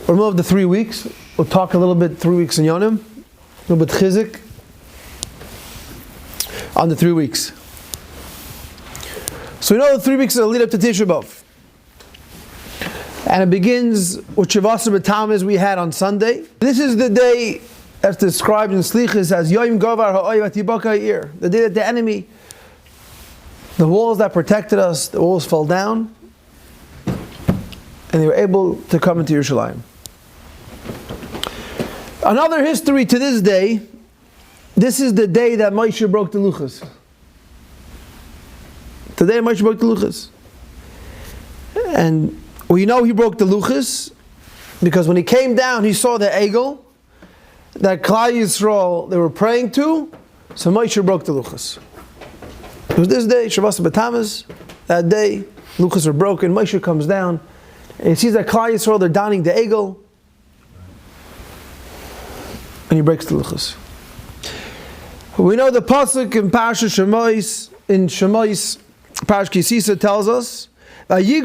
We're in the middle of the 3 weeks. We'll talk a little bit 3 weeks in Yonim, a little bit Chazaq on the 3 weeks. So we know the 3 weeks is a lead up to Tisha B'Av. And it begins with Shavasar B'Tammuz we had on Sunday. This is the day that's described in Slichus as Yom Gavar Ha'oy V'Tibaka Ha'ir. The day that the enemy, the walls that protected us, the walls fell down, and they were able to come into Yerushalayim. Another history to this day, this is the day that Moshe broke the Luchos. Today Moshe broke the Luchos. And we know he broke the Luchos because when he came down, he saw the Egel that Klal Yisrael they were praying to, so Moshe broke the Luchos. It was this day, Shavasar B'Tammuz, that day, Luchos are broken, Moshe comes down, and he sees that Klal Yisrael, they're donning the Egel, and he breaks the Luchos. We know the pasuk in Parashat Shemos, Parashat Kisisa tells us, Hashem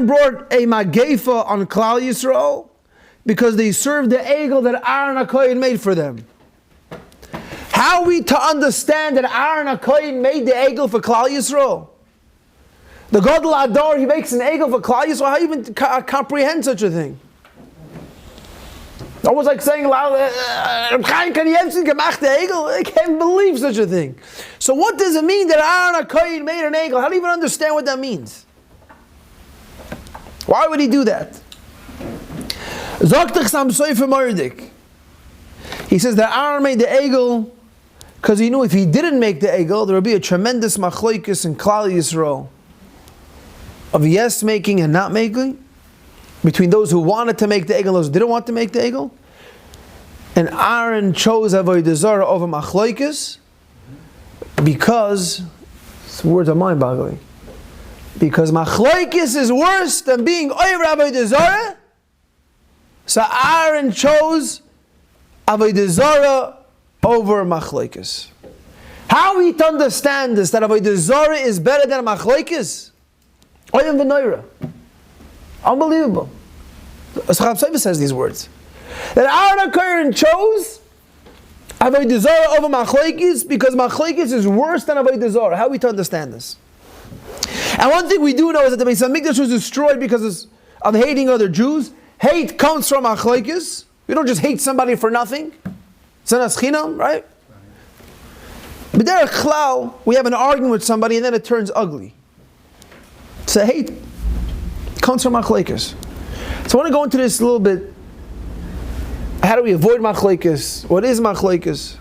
brought a magefa on Klal Yisrael because they served the egel that Aaron HaKohen made for them. How are we to understand that Aaron HaKohen made the egel for Klal Yisrael? The Gadol Adar, he makes an egel for Klal Yisrael. How do you even comprehend such a thing? Almost like saying, I can't believe such a thing. So what does it mean that Aaron HaKohen made an egel? How do you even understand what that means? Why would he do that? He says that Aaron made the egel because he knew if he didn't make the egel, there would be a tremendous Machloket in Klal Yisrael of yes making and not making, between those who wanted to make the egel and those who didn't want to make the egel. And Aaron chose Avodah Zarah over Machloket because, some words are mind-boggling, because Machloket is worse than being over Avodah Zarah. So Aaron chose Avodah Zarah over Machloket. How are we to understand this, that Avodah Zarah is better than Machloket? Oyam v'noira. Unbelievable. Chazaq says these words. That Aaron HaKohen chose Avodah Zarah over Machloket because Machloket is worse than Avodah Zarah. How are we to understand this? And one thing we do know is that the Beis Hamikdash was destroyed because of hating other Jews. Hate comes from Machloket. We don't just hate somebody for nothing. Zenas Chinam, right? But there, Klal, we have an argument with somebody and then it turns ugly. So hate comes from Machloket. So I want to go into this a little bit. How do we avoid Machloket? What is Machloket?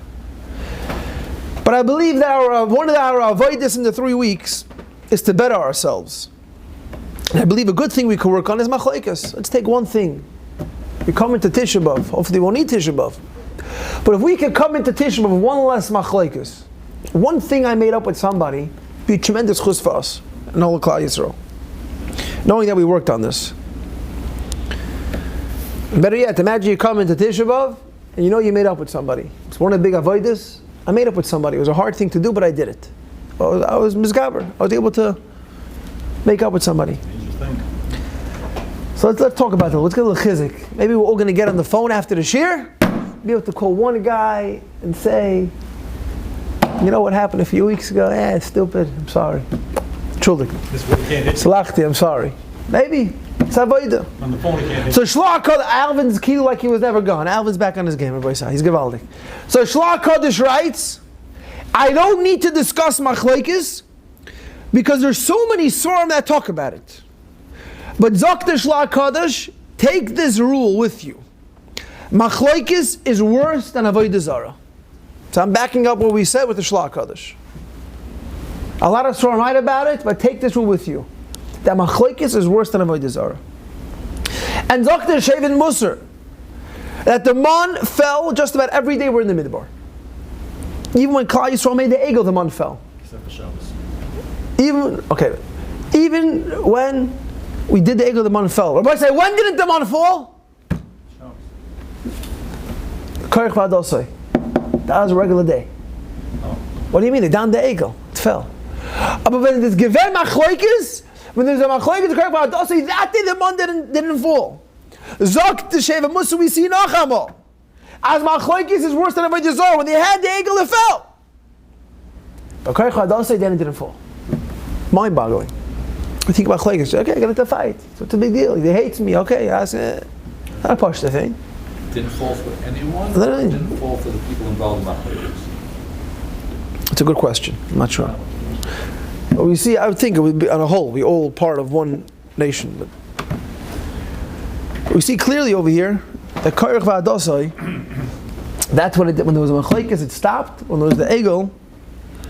But I believe that one of our avoidance in the 3 weeks is to better ourselves. And I believe a good thing we can work on is Machloket. Let's take one thing. We come into Tisha B'Av. Hopefully we won't need Tisha B'Av. But if we could come into Tisha B'Av with one less Machloket, one thing I made up with somebody, it'd be a tremendous chus for us and all of Klal Yisrael. Knowing that we worked on this. Better yet, imagine you come into Tisha B'Av and you know you made up with somebody. It's one of the big avodas. I made up with somebody. It was a hard thing to do, but I did it. I was mizgaber. I was able to make up with somebody. So let's talk about that. Let's get a little chizuk. Maybe we're all going to get on the phone after the shir, be able to call one guy and say, you know what happened a few weeks ago? It's stupid. I'm sorry. Schuldig. Salachti, I'm sorry. Maybe. It's avodah. On the phone he can't hit. So Shlach Kodesh, Alvin's key like he was never gone. Alvin's back on his game, everybody saw. He's Givaldik. So Shlach Kodesh writes, I don't need to discuss Machloket because there's so many Surim that talk about it. But Zok the Shlach Kodesh, take this rule with you. Machloket is worse than Avodah Zarah. So I'm backing up what we said with the Shlach Kodesh. A lot of Surim write about it, but take this rule with you. That Machloket is worse than Avodah Zarah. And Zok the Shevet Musar, that the man fell just about every day we're in the Midbar. Even when Klal Yisrael made the Egel, the man fell. Except for Shabbos. Even when we did the Egel, the man fell. Rabbi say, when didn't the man fall? Korech V'Adosai. That was a regular day. Oh. What do you mean? They downed the Egel. It fell. But when there's given Machloikis, when there's a Machloikis, the Karech V'Adosai, that day the man didn't fall. Zok T'Sheva Musu, we see Nachamo. As Machloikis is worse than Avodah Zarah. When they had the eagle, it fell. But Karech V'Adosai, then it didn't fall. Mind-boggling. I think about Machloikis. Okay, I got into a fight. So what's the big deal? They hate me. Okay, that's not a push the thing. It didn't fall for anyone? It didn't fall for the people involved in Machloikis? It's a good question. I'm not sure. But we see, I would think it would be on a whole, we all part of one nation. But we see clearly over here that Karech V'Adosai, that's when there was a Machloikis, it stopped. When there was the Egel,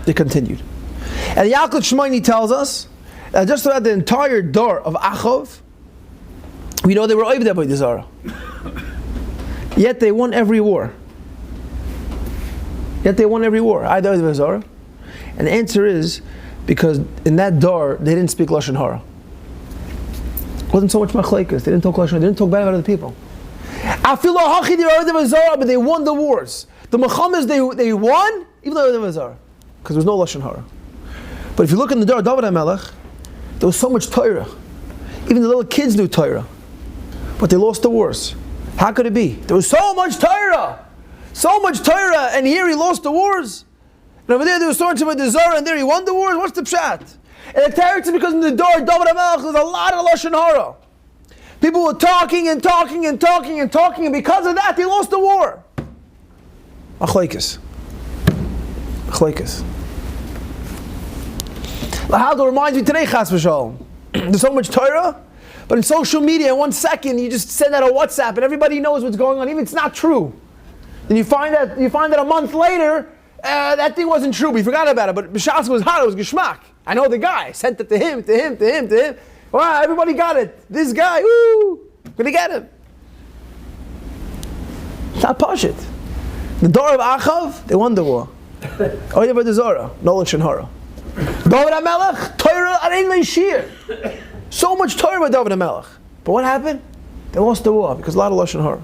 it continued. And Yalkut Shmoini tells us that just about the entire door of Achov, we know they were Oived Avodah Zarah. Yet they won every war. I do Avodah Zarah. And the answer is because in that door they didn't speak Lashon Hara. It wasn't so much Machloikis. They didn't talk Lashon Hara. They didn't talk bad about other people. But they won the wars. The Mechamas they won even though they were Avodah Zarah, because there was no Lashon Hara. But if you look in the door of David HaMelech, there was so much Torah. Even the little kids knew Torah, but they lost the wars. How could it be? There was so much Torah, and here he lost the wars. And over there was so much of a Zarah, and there he won the wars. What's the pshat? And the Torah is because in the door of David HaMelech there was a lot of Lashon Hara. People were talking, and because of that, they lost the war. Machloikis. Lahaldo reminds me today, Chas v'Shalom. There's so much Torah, but in social media, in 1 second, you just send out a WhatsApp, and everybody knows what's going on, even if it's not true. And you find that a month later, that thing wasn't true. We forgot about it, but B'shas was hot. It was Geshmak. I know the guy. I sent it to him. Wow, everybody got it. This guy, gonna get him. It's not Pashit. The door of Achav, they won the war. Oyev Avodah Zarah, no Lashon Hara. David HaMelech, Torah Arei Shir. So much Torah with David HaMelech. But what happened? They lost the war because a lot of Lashon Hara.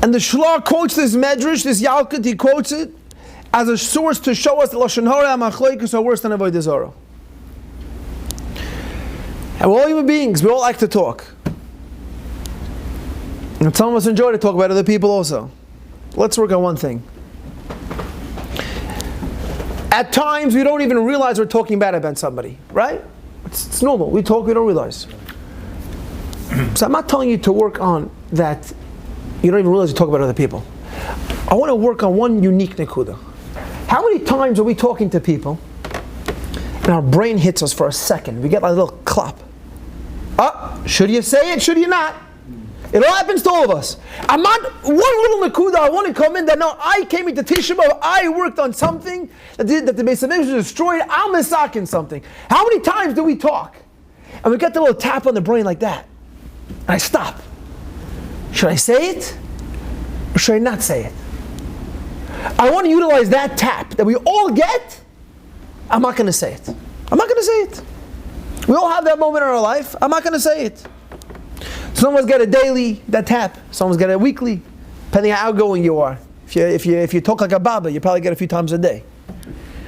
And the Shlah quotes this Medrash, this Yalkut, he quotes it as a source to show us that Lashon Hara and Machloikis are worse than Avodah Zarah. And we're all human beings, we all like to talk. And some of us enjoy to talk about other people also. Let's work on one thing. At times we don't even realize we're talking bad about somebody, right? It's normal. We talk, we don't realize. So I'm not telling you to work on that. You don't even realize you talk about other people. I want to work on one unique nekuda. How many times are we talking to people and our brain hits us for a second? We get like a little clap. Should you say it? Should you not? It all happens to all of us. I'm not one little nekuda. I want to come in that no, I came into Tisha B'Av. I worked on something that the Beis Hamikdash was destroyed. I'm misakin something. How many times do we talk and we get the little tap on the brain like that? And I stop. Should I say it or should I not say it? I want to utilize that tap that we all get. I'm not going to say it. We all have that moment in our life. I'm not going to say it. Someone's got a daily, that tap. Someone's got a weekly, depending on how outgoing you are. If you talk like a baba, you probably get a few times a day.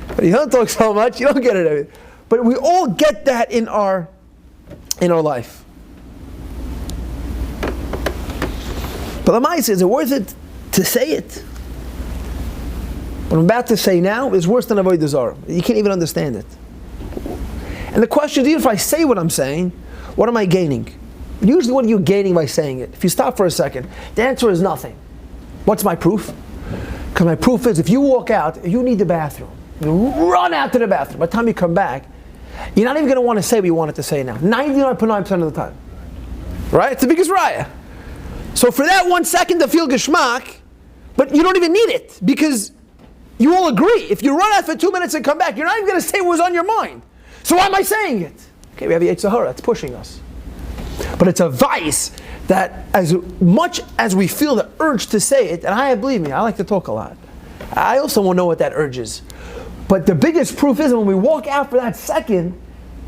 But if you don't talk so much, you don't get it. But we all get that in our life. But the Ma'aseh, is it worth it to say it? What I'm about to say now is worse than Avodah Zarah. You can't even understand it. And the question is, even if I say what I'm saying, what am I gaining? Usually, what are you gaining by saying it? If you stop for a second, the answer is nothing. What's my proof? Because my proof is, if you walk out, if you need the bathroom, you run out to the bathroom. By the time you come back, you're not even going to want to say what you wanted to say now. 99.9% of the time. Right? It's the biggest raya. So for that 1 second to feel geschmack, but you don't even need it, because you all agree. If you run out for 2 minutes and come back, you're not even going to say what was on your mind. So why am I saying it? Okay, we have the Yetzer Hara, it's pushing us. But it's a vice that as much as we feel the urge to say it, and believe me, I like to talk a lot. I also want to know what that urge is. But the biggest proof is when we walk out for that second,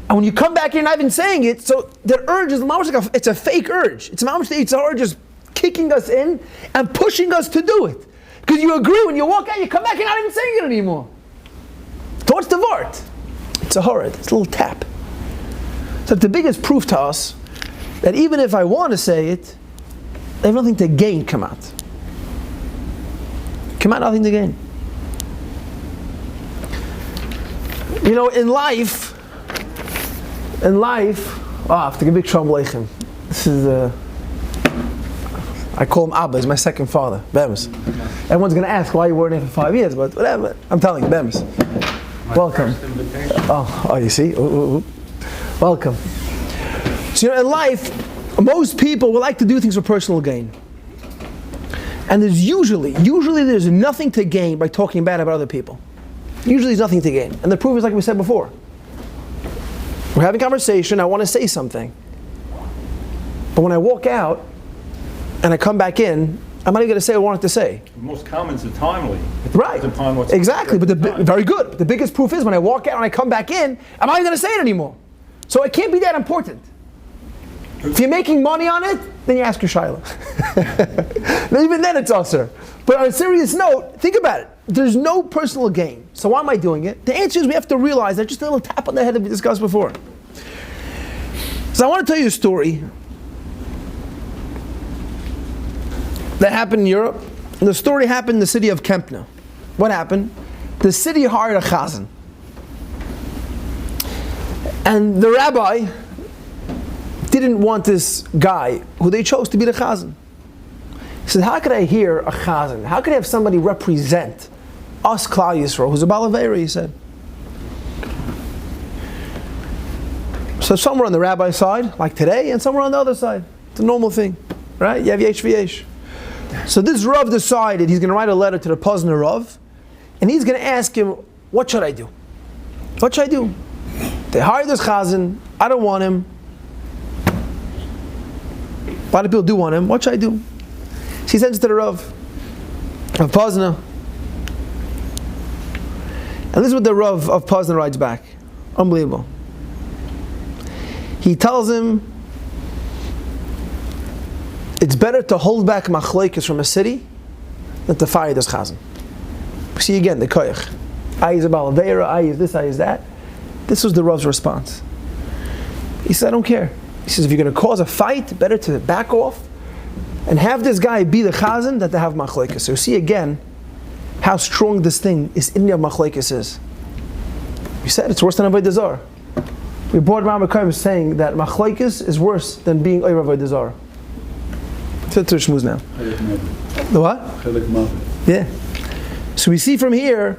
and when you come back, you're not even saying it, so the urge is like it's a fake urge. It's the Yetzer Hara just kicking us in and pushing us to do it. Because you agree, when you walk out, you come back, you're not even saying it anymore. So what's the vart? It's a horrid. It's a little tap. So it's the biggest proof to us that even if I want to say it, I have nothing to gain. Come out, nothing to gain. You know, in life, I have to give big shalom aleichem. This is I call him Abba. He's my second father, Bemis. Everyone's going to ask why you weren't here for 5 years, but whatever. I'm telling you, Bemis. Welcome. Oh, you see? Ooh. Welcome. So, you know, in life, most people would like to do things for personal gain. And there's usually there's nothing to gain by talking bad about other people. Usually there's nothing to gain. And the proof is like we said before. We're having a conversation, I want to say something. But when I walk out and I come back in, I'm not even going to say what I wanted to say. The most common is the timely. Right. Exactly. But very good. The biggest proof is when I walk out and I come back in, I'm not even going to say it anymore. So it can't be that important. If you're making money on it, then you ask your shayla. Even then it's usher. But on a serious note, think about it. There's no personal gain. So why am I doing it? The answer is we have to realize that just a little tap on the head that we discussed before. So I want to tell you a story that happened in Europe. And the story happened in the city of Kempna. What happened? The city hired a chazan. And the rabbi didn't want this guy who they chose to be the chazan. He said, how could I hear a chazan? How could I have somebody represent us, Klal Yisrael, who's a balavera, he said. So somewhere on the rabbi's side, like today, and somewhere on the other side. It's a normal thing, right? You have yesh v'yesh. So this Rav decided he's going to write a letter to the Pozner Rav, and he's going to ask him, what should I do? What should I do? They hired this chazan, I don't want him. A lot of people do want him, what should I do? So he sends it to the Rav of Pozner. And this is what the Rav of Pozner writes back. Unbelievable. He tells him, it's better to hold back Machloket from a city than to fire this chazan. See again, the koyach. I is a balavera, I is this, I is that. This was the Rav's response. He said, I don't care. He says, if you're going to cause a fight, better to back off and have this guy be the chazan than to have Machloket. So see again how strong this thing is in your Machloket is. We said it's worse than Avodah Zarah. We brought Rambam Letter saying that Machloket is worse than being Oyer Avodah Zarah. That's the shmuz now. The what? Yeah. So we see from here,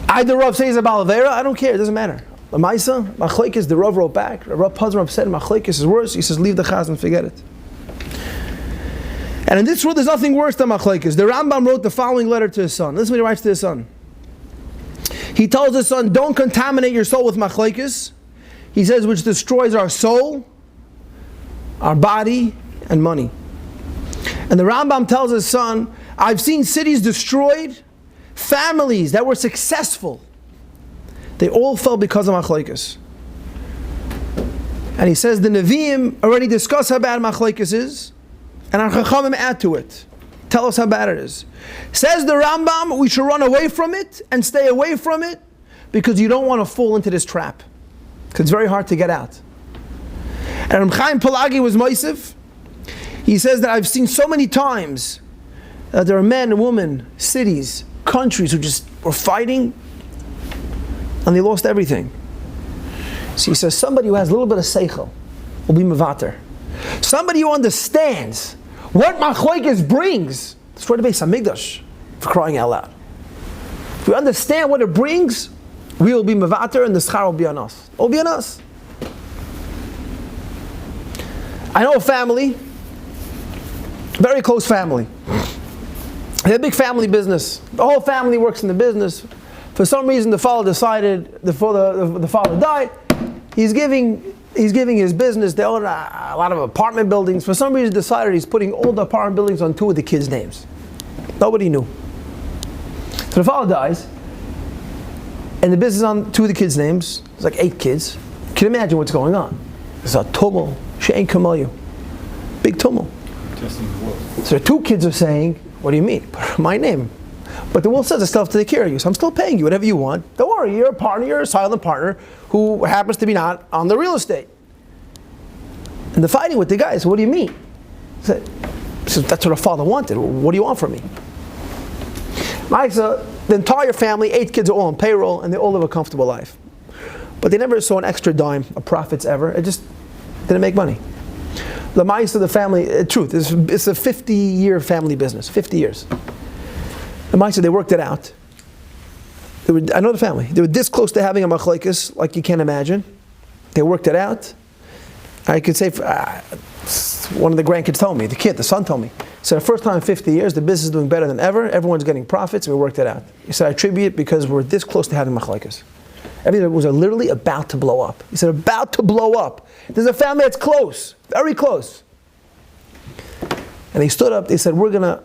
either Rav says about Balavera, I don't care, it doesn't matter. The Maisa, Machloket, the Rav wrote back. The Rav Pozner said Machloket is worse. He says leave the chazan, forget it. And in this world, there's nothing worse than Machloket. The Rambam wrote the following letter to his son. Listen what he writes to his son. He tells his son, don't contaminate your soul with Machloket. He says, which destroys our soul, our body, and money. And the Rambam tells his son, I've seen cities destroyed, families that were successful. They all fell because of Machloket. And he says the Nevi'im already discuss how bad Machloket is, and our Chachamim add to it. Tell us how bad it is. Says the Rambam, we should run away from it and stay away from it because you don't want to fall into this trap. Because it's very hard to get out. And Chaim Pelagi was Moisef. He says that I've seen so many times that there are men and women, cities, countries who just were fighting and they lost everything. So he says somebody who has a little bit of seichel will be mevater. Somebody who understands what Machloket brings. Destroy the Beis Hamikdash, for crying out loud. If we understand what it brings, we will be mevater and the schar will be on us. It will be on us. I know a family, very close family. They have a big family business. The whole family works in the business. For some reason, the father decided, before the father died, he's giving his business. They own a lot of apartment buildings. For some reason, decided he's putting all the apartment buildings on two of the kids' names. Nobody knew. So the father dies, and the business on two of the kids' names. It's like 8 kids. You can imagine what's going on. There's a tumult. She'ein kamayu. Big tumult. So the 2 kids are saying, what do you mean? Put my name. But the will says I still have to take care of you, so I'm still paying you whatever you want. Don't worry, you're a partner, you're a silent partner who happens to be not on the real estate. And the fighting with the guy, so what do you mean? He said, that's what a father wanted. What do you want from me? The entire family, 8 kids are all on payroll, and they all live a comfortable life. But they never saw an extra dime of profits ever. It just didn't make money. The mice of the family, truth, it's a 50-year family business, 50 years. The mice, they worked it out. I know the family. They were this close to having a machlokes, like you can't imagine. They worked it out. I could say, one of the grandkids told me, the son told me. He said, the first time in 50 years, the business is doing better than ever. Everyone's getting profits, and we worked it out. He said, I attribute it because we're this close to having machlokes. Everything was literally about to blow up. He said, about to blow up. There's a family that's close, very close. And they stood up, they said, we're going to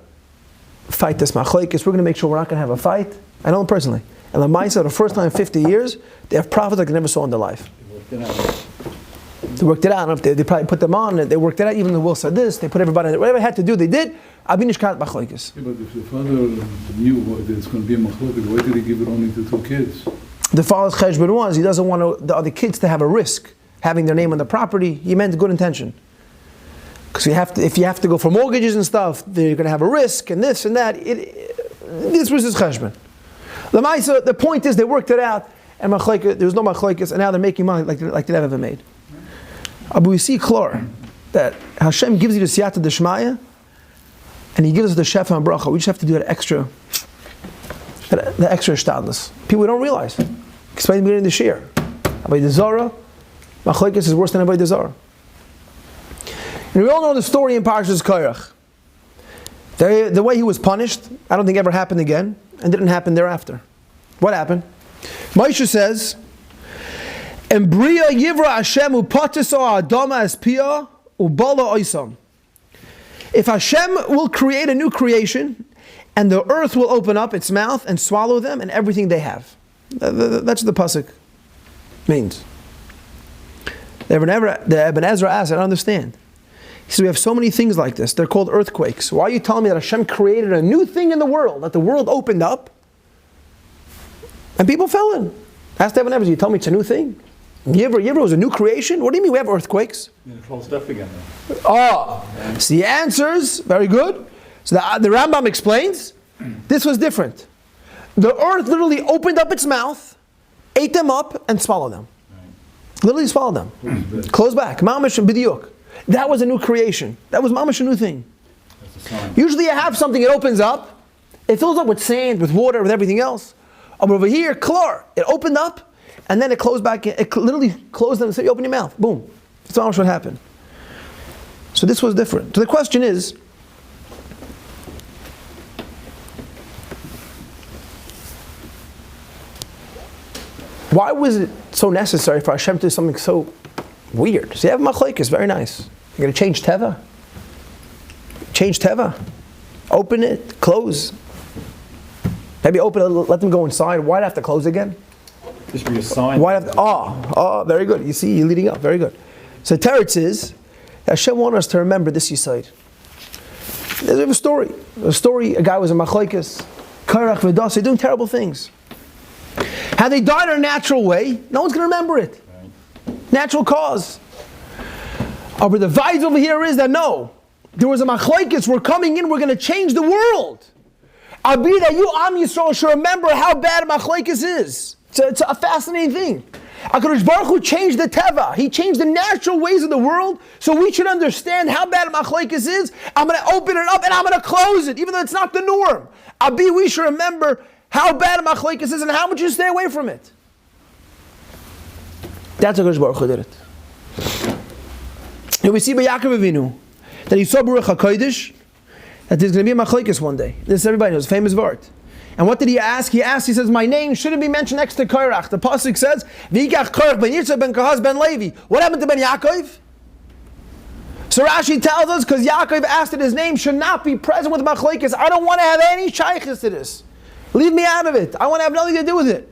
fight this machlokes. We're going to make sure we're not going to have a fight. I know them personally. And the mindset, the first time in 50 years, they have profits like they never saw in their life. They worked it out. I don't know if they probably put them on, they worked it out. Even the will said this, they put everybody in it. Whatever they had to do, they did. Abinishkat machlokes. But if the father knew that it's going to be a machlokes, why did he give it only to 2 kids? The father's cheshbon was he doesn't want the other kids to have a risk having their name on the property. He meant good intention. Because if you have to go for mortgages and stuff, they're going to have a risk and this and that. This was his cheshbon. The point is they worked it out, and there was no machlokes, and now they're making money like they never made. But we see clear that Hashem gives you the siyata d'shmaya, and He gives us the shefa and bracha. We just have to do that extra shtadlus. People don't realize. Explain the beginning of the shir. Avodah Zarah, machlokes is worse than Avodah Zarah. And we all know the story in Parshas Korach. The way he was punished, I don't think ever happened again, and didn't happen thereafter. What happened? Moshe says, "Embria yivra Hashem upatiso adama espia ubala oisam." If Hashem will create a new creation, and the earth will open up its mouth and swallow them and everything they have. That's what the pasuk means. The Ibn Ezra asked, I don't understand. He said, we have so many things like this. They're called earthquakes. Why are you telling me that Hashem created a new thing in the world, that the world opened up, and people fell in? Ask Ibn Ezra, you tell me it's a new thing? Yivra was a new creation? What do you mean we have earthquakes? It closed up again. So the answers, very good. So the Rambam explains, this was different. The earth literally opened up its mouth, ate them up, and swallowed them. Right. Literally swallowed them. Close back. Mamash and bidiyuk. That was a new creation. That was mamash a new thing. Usually you have something, it opens up, it fills up with sand, with water, with everything else. But over here, klar, it opened up, and then it closed back, it literally closed them and said, you open your mouth. Boom. That's mamash what happened. So this was different. So the question is, why was it so necessary for Hashem to do something so weird? So you have machlokes, very nice. You're going to change teva? Change teva. Open it, close. Maybe open it, let them go inside. Why'd I have to close again? Just be a sign. Why'd I have to, very good. You see, you're leading up, very good. So Teretz is, Hashem wants us to remember this Yisayid. There's a story. A guy was a machlokes, Korach v'Dasa, doing terrible things. Had they died in a natural way, no one's going to remember it. Right. Natural cause. But the vibes over here is that no, there was a machlokes, we're coming in, we're going to change the world. I'll be that you, Am Yisrael, should remember how bad machlokes is. It's a fascinating thing. HaKadosh Baruch Hu changed the teva. He changed the natural ways of the world, so we should understand how bad machlokes is. I'm going to open it up and I'm going to close it, even though it's not the norm. We should remember how bad machlokes is and how much you stay away from it. That's how HaKadosh Baruch Hu did it. And we see by Yaakov Avinu that he saw Baruch HaKodesh that there's going to be a machlokes one day. This everybody knows, famous word. And what did he ask? He says, my name shouldn't be mentioned next to Korach. The pasuk says, V'yikach Korach ben Yitzchak ben Kahaz ben Levi. What happened to Ben Yaakov? So Rashi tells us, because Yaakov asked that his name should not be present with machlokes. I don't want to have any shaykhs to this. Leave me out of it. I want to have nothing to do with it.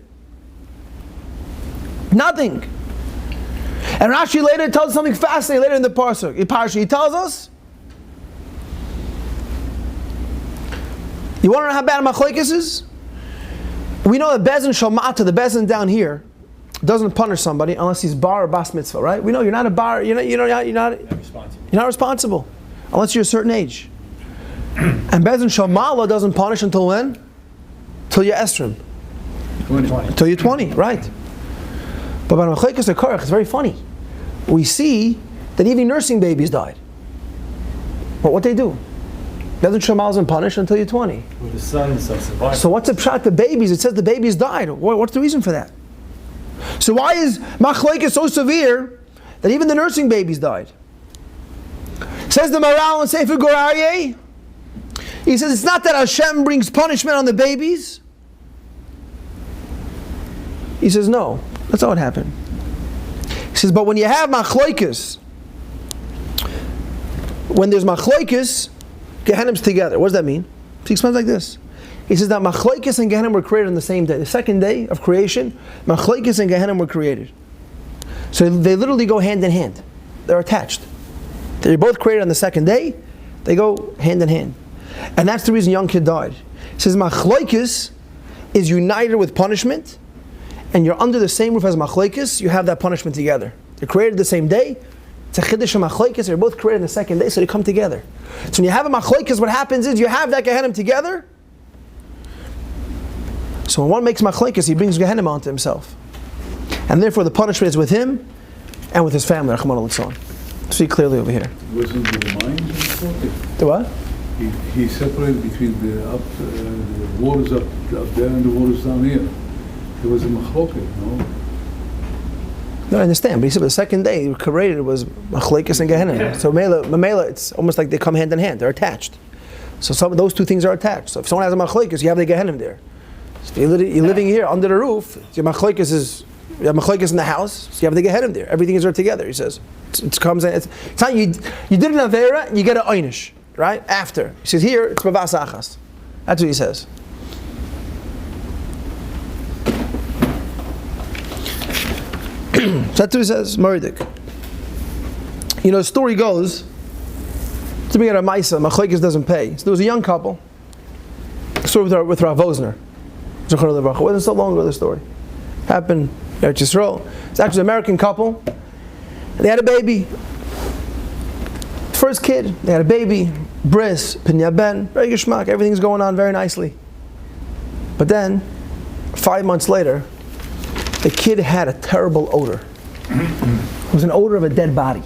Nothing. And Rashi later tells us something fascinating later in the parsha. He tells us, you want to know how bad machlokes is? We know that Bezin Shalmata, the Bezin down here, doesn't punish somebody unless he's bar or bas mitzvah, right? We know you're not a bar, you're not responsible unless you're a certain age. And Bezin Shalmala doesn't punish until when? Till you're esrim. 20. Till you're 20, right? But by Machloket Korach, it's very funny. We see that even nursing babies died. But what they do? Bezin Shalmala doesn't punish until you're 20. With the sons of survival. So what's the pshat? The babies, it says the babies died. What's the reason for that? So why is Machloket so severe that even the nursing babies died? Says the Maral in Sefer Gur Aryeh, he says it's not that Hashem brings punishment on the babies. He says no, that's not what happened. He says, but when you have Machloket, when there's Machloket, Gehenim's together. What does that mean? He explains like this. He says that Machloket and Gehenim were created on the same day. The second day of creation, Machloket and Gehenim were created. So they literally go hand in hand. They're attached. They're both created on the second day. They go hand in hand. And that's the reason young kid died. He says Machloket is united with punishment, and you're under the same roof as Machloket, you have that punishment together. They're created the same day. It's a chiddush of Machloket. They're both created the second day, so they come together. So when you have a Machloket, what happens is you have that Gehenim together. So when one makes Machloket, he brings Gehenim onto himself. And therefore the punishment is with him and with his family. Rachmana litzlan. See clearly over here. Wasn't the mind? The what? He separated between the waters up there and the waters down here. There was a Machloket, no? No, I understand, but he said the second day they were created was Machloket and Gehenim. So Mamela, it's almost like they come hand in hand. They're attached. So some of those two things are attached. So if someone has a Machloket, you have the Gehenim there. So you're living here under the roof. Your Machloket is, you have Machloket in the house. So you have the Gehenim there. Everything is there together. He says it comes. It's not you did an avera and you get an einish right after. He says here it's mavas achas. That's what he says. So that's what he says. Murdik. You know, the story goes. To be at a Maisa, Machloket doesn't pay. So there was a young couple. Story with Rav Osner. It wasn't so long ago, the story. Happened in Eretz Yisrael. It's actually an American couple. And they had a baby. First kid, they had a baby. Bris, Pinya Ben, very geshmak. Everything's going on very nicely. But then, 5 months later, the kid had a terrible odor. It was an odor of a dead body.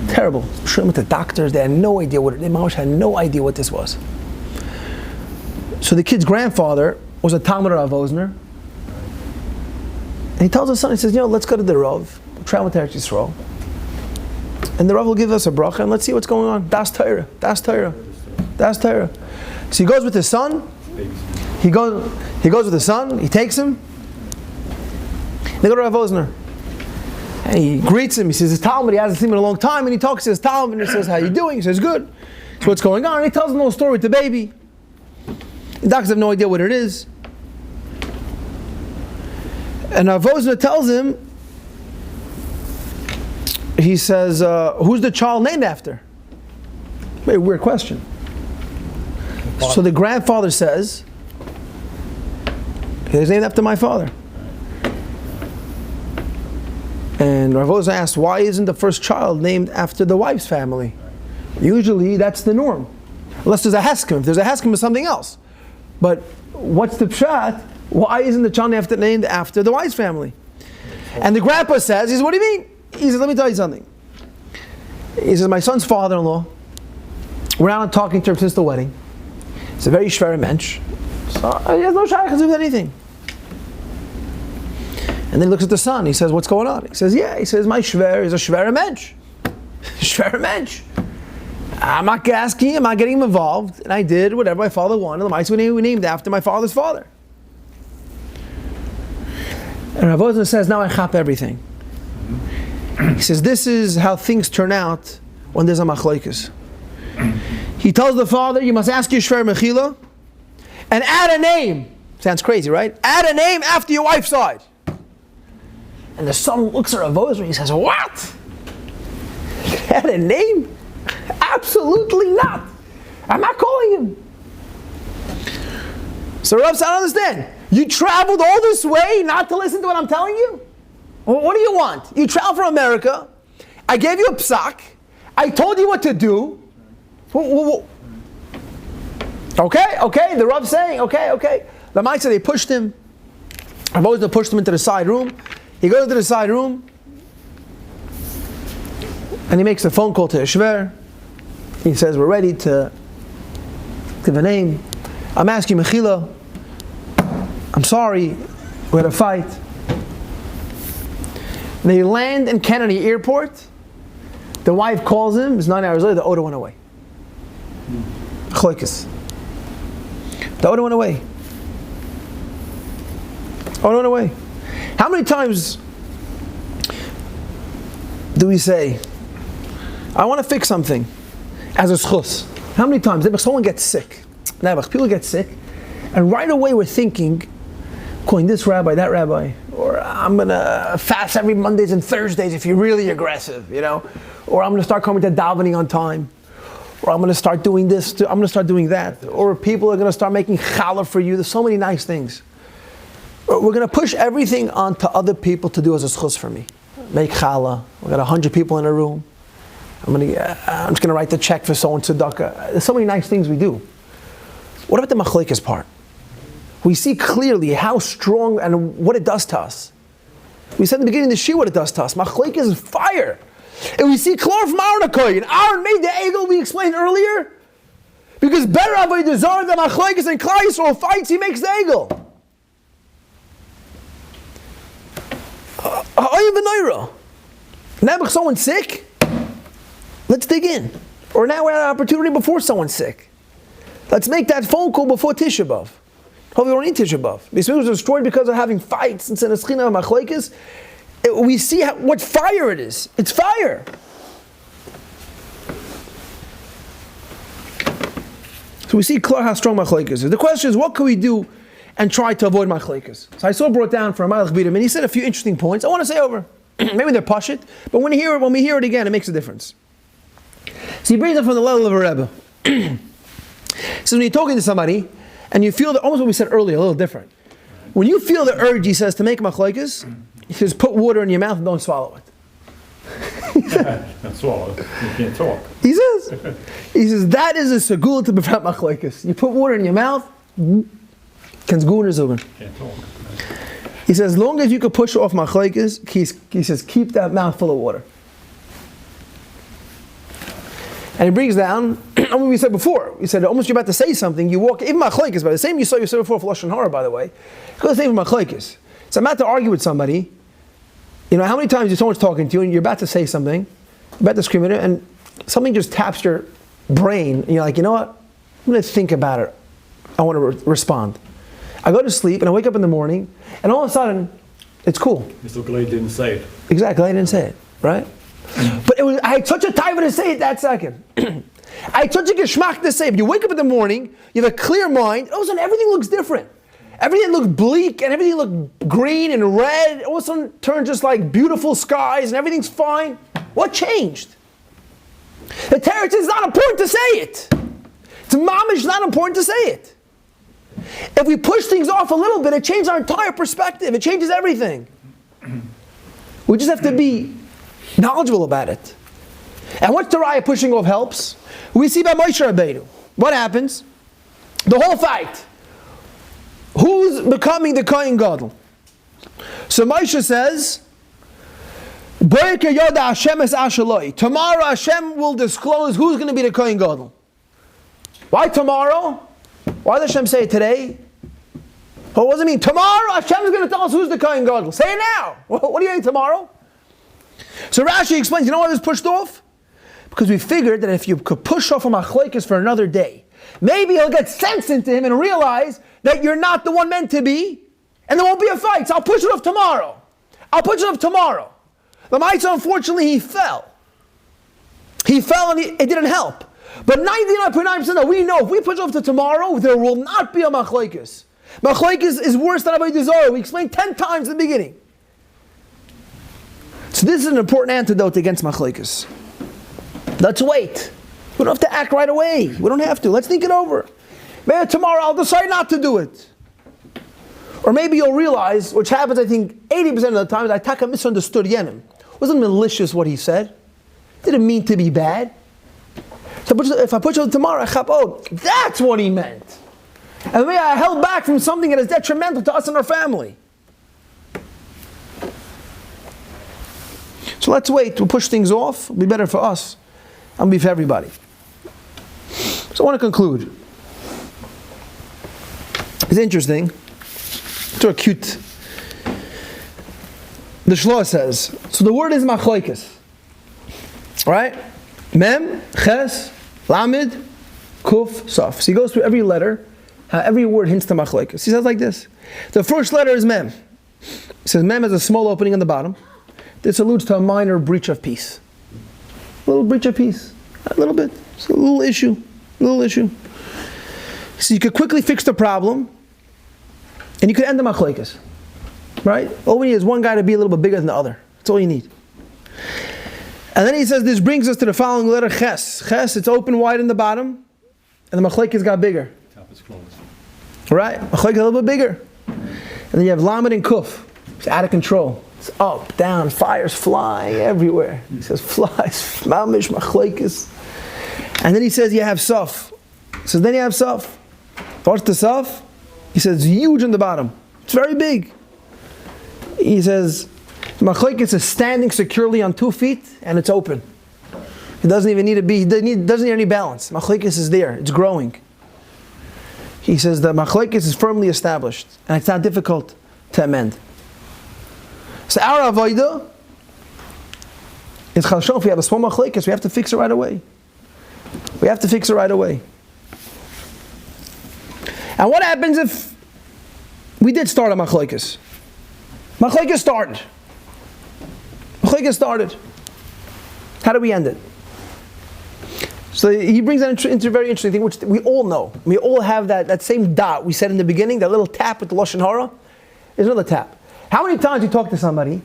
Terrible. Showing with the doctors, they had no idea had no idea what this was. So the kid's grandfather was a Talmud Rav Osner. And he tells his son, he says, let's go to the Rav, we'll travel to Eretz Yisrael. And the Rav will give us a bracha and let's see what's going on. Das Torah, Das Torah, Das Torah. So he goes with his son. He goes with his son, he takes him. They go to Rav Osner. And he greets him, he says, his Talmud, he hasn't seen him in a long time, and he talks to his Talmud and he says, how you doing? He says, good. So what's going on? And he tells him a little story with the baby. The doctors have no idea what it is. And Rav Osner tells him, he says, who's the child named after? Very weird question. So the grandfather says, he's named after my father. And Rav Osner asked, why isn't the first child named after the wife's family? Usually that's the norm. Unless there's a heskim. If there's a heskim, it's something else. But what's the pshat? Why isn't the child named after the wife's family? And the grandpa says, he says, what do you mean? He says, let me tell you something. He says, my son's father-in-law, we're out talking to him since the wedding. It's a very shver mensch. So he has no shaykhs with anything. And then he looks at the son. He says, what's going on? He says, yeah. He says, my shver is a shver mensch. Shver mensch. I'm not asking him, I'm not getting him involved. And I did whatever my father wanted. The mice were named after my father's father. And Rav Osner says, now I chop everything. He says, this is how things turn out when there's a Machloket. He tells the father, you must ask your shver mechila and add a name. Sounds crazy, right? Add a name after your wife's side. And the son looks at Rav Osner and he says, what? Add a name? Absolutely not. I'm not calling him. So Rav said, I don't understand. You traveled all this way not to listen to what I'm telling you? What do you want? You traveled from America. I gave you a psak. I told you what to do. Okay. The Rav's saying, okay. The Mike said they pushed him. I've always pushed him into the side room. He goes to the side room. And he makes a phone call to Ishver. He says, we're ready to give a name. I'm asking Mechila. I'm sorry. We had a fight. They land in Kennedy Airport. The wife calls him. It's 9 hours later. The Oda went away. Chloikis. The Oda went away. Oda went away. How many times do we say, I want to fix something as a schus? How many times? Someone gets sick. People get sick. And right away we're thinking, calling this rabbi, that rabbi, or I'm going to fast every Mondays and Thursdays if you're really aggressive, or I'm going to start coming to davening on time, or I'm going to start doing this, I'm going to start doing that, or people are going to start making challah for you. There's so many nice things. We're going to push everything onto other people to do as a schus for me. Make challah. We've got 100 people in a room. I'm just going to write the check for so and tzedakah. There's so many nice things we do. What about the machlokes part? We see clearly how strong and what it does to us. We said in the beginning of the shir what it does to us. Machlokes is fire. And we see clear from Aaron HaKohen. Aaron made the egel we explained earlier. Because better avodah zarah than machlokes and Klal Yisrael fights, he makes the egel. Now if someone's sick, let's dig in. Or now we have an opportunity before someone's sick. Let's make that phone call before Tisha B'Av. Hopefully we don't need Tisha B'Av. This was destroyed because of having fights and Senaschina and Machlokes. We see what fire it is. It's fire. So we see clear how strong Machlokes is. The question is, what can we do and try to avoid Machlokes? So I saw brought down from Malach Bidam, and he said a few interesting points. I want to say over. Maybe they're pashit, but when we hear it again, it makes a difference. So he brings it from the level of a Rebbe. So when you're talking to somebody, and you feel that, almost what we said earlier, a little different. When you feel the urge, he says, to make machlokes, he says, put water in your mouth and don't swallow it. Don't swallow it. You can't talk. He says, that is a segula to prevent machlokes. You put water in your mouth, can't talk. He says, as long as you can push off machlokes, he says, keep that mouth full of water. And he brings down, what we said before. We said, almost you're about to say something, you walk, even machlokes, by the same you said before for Lashon Hara, by the way. Go the same for machlokes. So I'm about to argue with somebody. How many times someone's talking to you and you're about to say something, you're about to scream at it, and something just taps your brain, and you're like, you know what? I'm going to think about it. I want to respond. I go to sleep and I wake up in the morning, and all of a sudden, it's cool. Mr. Glade didn't say it. Exactly, I didn't say it, right? But I had such a time to say it that second. I had such a geschmack to say it. You wake up in the morning, you have a clear mind, all of a sudden everything looks different. Everything looks bleak and everything looks green and red. All of a sudden turns just like beautiful skies and everything's fine. What changed? The teretz is not important to say it. It's mamish not important to say it. If we push things off a little bit, it changes our entire perspective. It changes everything. We just have to be knowledgeable about it. And what's the raya pushing off helps? We see by Moshe Rabbeinu. What happens? The whole fight. Who's becoming the Kohen Gadol? So Moshe says, tomorrow Hashem will disclose who's going to be the Kohen Gadol. Why tomorrow? Why does Hashem say it today? What does it mean? Tomorrow Hashem is going to tell us who's the Kohen Gadol. Say it now. What are you doing tomorrow? So Rashi explains, you know why this pushed off? Because we figured that if you could push off a machlokes for another day, maybe he'll get sense into him and realize that you're not the one meant to be, and there won't be a fight. So I'll push it off tomorrow. The Maitza, unfortunately, he fell. He fell and it didn't help. But 99.9% that we know, if we push off to tomorrow, there will not be a machlokes. Machlokes is worse than avodah zarah. We explained 10 times in the beginning. So this is an important antidote against machlokes. Let's wait. We don't have to act right away. We don't have to. Let's think it over. Maybe tomorrow I'll decide not to do it. Or maybe you'll realize, which happens I think 80% of the time, is I taka misunderstood Yenim. Wasn't malicious what he said. Didn't mean to be bad. So if I put you tomorrow, that's what he meant. And maybe I held back from something that is detrimental to us and our family. So let's wait. We'll push things off. It'll be better for us. It'll be for everybody. So I want to conclude. It's interesting. It's cute. The Shloah says, so the word is Machloket. Right? Mem, Ches, Lamed, Kuf, Saf. So he goes through every letter, how every word hints to Machloket. He says like this. The first letter is Mem. He says Mem has a small opening on the bottom. This alludes to a minor breach of peace. A little breach of peace. A little bit. It's a little issue. So you could quickly fix the problem, and you could end the Machloket. Right? All we need is one guy to be a little bit bigger than the other. That's all you need. And then he says this brings us to the following letter, Ches. Ches, it's open wide in the bottom, and the Machloket got bigger. Top is closed. Right? Machloket a little bit bigger. And then you have Lamed and Kuf. It's out of control. It's up, down, fires flying everywhere. He says flies, mamish, Machloket. And then he says you have Saf. So then you have Saf. What's the Saf? He says it's huge on the bottom. It's very big. He says Machloket is standing securely on 2 feet and it's open. It doesn't even need to be, doesn't need any balance. Machloket is there, it's growing. He says the Machloket is firmly established and it's not difficult to amend. So our avodah is Chalshon. If we have a small Machloket, we have to fix it right away. And what happens if we did start a Machloket? Machloket started. How do we end it? So he brings that into a very interesting thing, which we all know. We all have that same dot we said in the beginning, that little tap with the Lashon Hara. There's another tap. How many times you talk to somebody,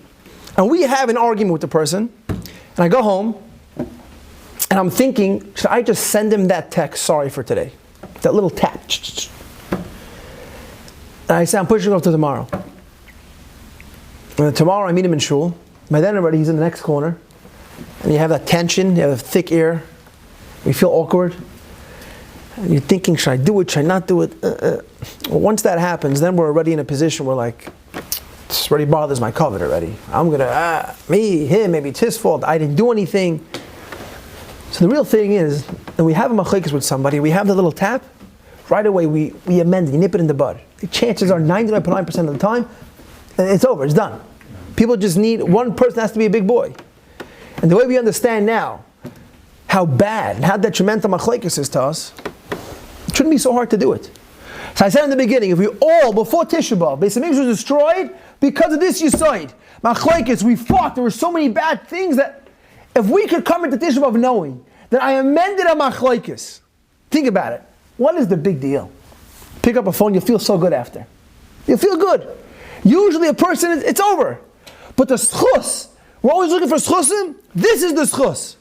and we have an argument with the person, and I go home, and I'm thinking, should I just send him that text, sorry for today? That little tap. And I say, I'm pushing off to tomorrow. And then tomorrow I meet him in shul. By then already he's in the next corner. And you have that tension, you have a thick air. You feel awkward. And you're thinking, should I do it, should I not do it? Well, once that happens, then we're already in a position where this already bothers my covet already. I'm going to, me, him, maybe it's his fault. I didn't do anything. So the real thing is, when we have a Machloket with somebody, we have the little tap, right away we amend it, you nip it in the bud. The chances are 99.9% of the time, it's over, it's done. People just need, one person has to be a big boy. And the way we understand now how bad and how detrimental Machloket is to us, it shouldn't be so hard to do it. So I said in the beginning, if we all, before Tisha B'Av, Beis Hamikdash was destroyed because of this Yisoid. Machloket, we fought, there were so many bad things that if we could come into Tisha B'Av knowing that I amended a Machloket, think about it. What is the big deal? Pick up a phone, you'll feel so good after. You'll feel good. Usually a person, it's over. But the schus, we're always looking for schusim. This is the schus.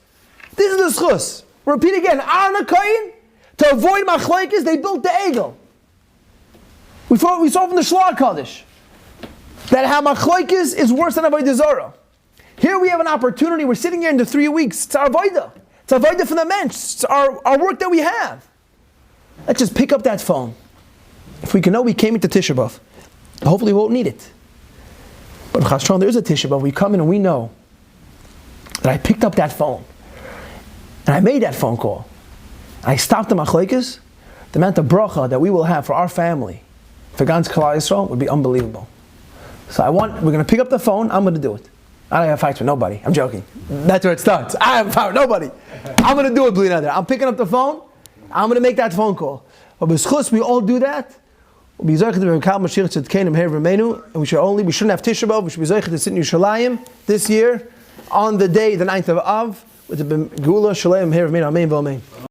This is the schus. Repeat again. Aaron HaKohen, to avoid Machloket, they built the Egel. We saw from the Shloah Kaddish that how Machloket is worse than Avodah Zarah. Here we have an opportunity. We're sitting here in the 3 weeks. It's our avodah. It's our avodah from the mensch. It's our work that we have. Let's just pick up that phone. If we can know we came into Tisha B'Av, hopefully we won't need it. But Chashon, there is a Tisha B'Av. We come in and we know that I picked up that phone and I made that phone call. I stopped the Machloket. The amount of bracha that we will have for our family, for Gans Klal Yisrael, would be unbelievable. So we're going to pick up the phone. I'm going to do it. I don't have fights with nobody. I'm joking. That's where it starts. I have a fight with nobody. I'm going to do it, Bli Neder. I'm picking up the phone. I'm going to make that phone call. But b'schus, we all do that. And we shouldn't have Tisha B'Av. We should be zeicher to sit in Yerushalayim this year on the day, the 9th of Av, with the Geula Shalem Her Amen Amen V'Amen.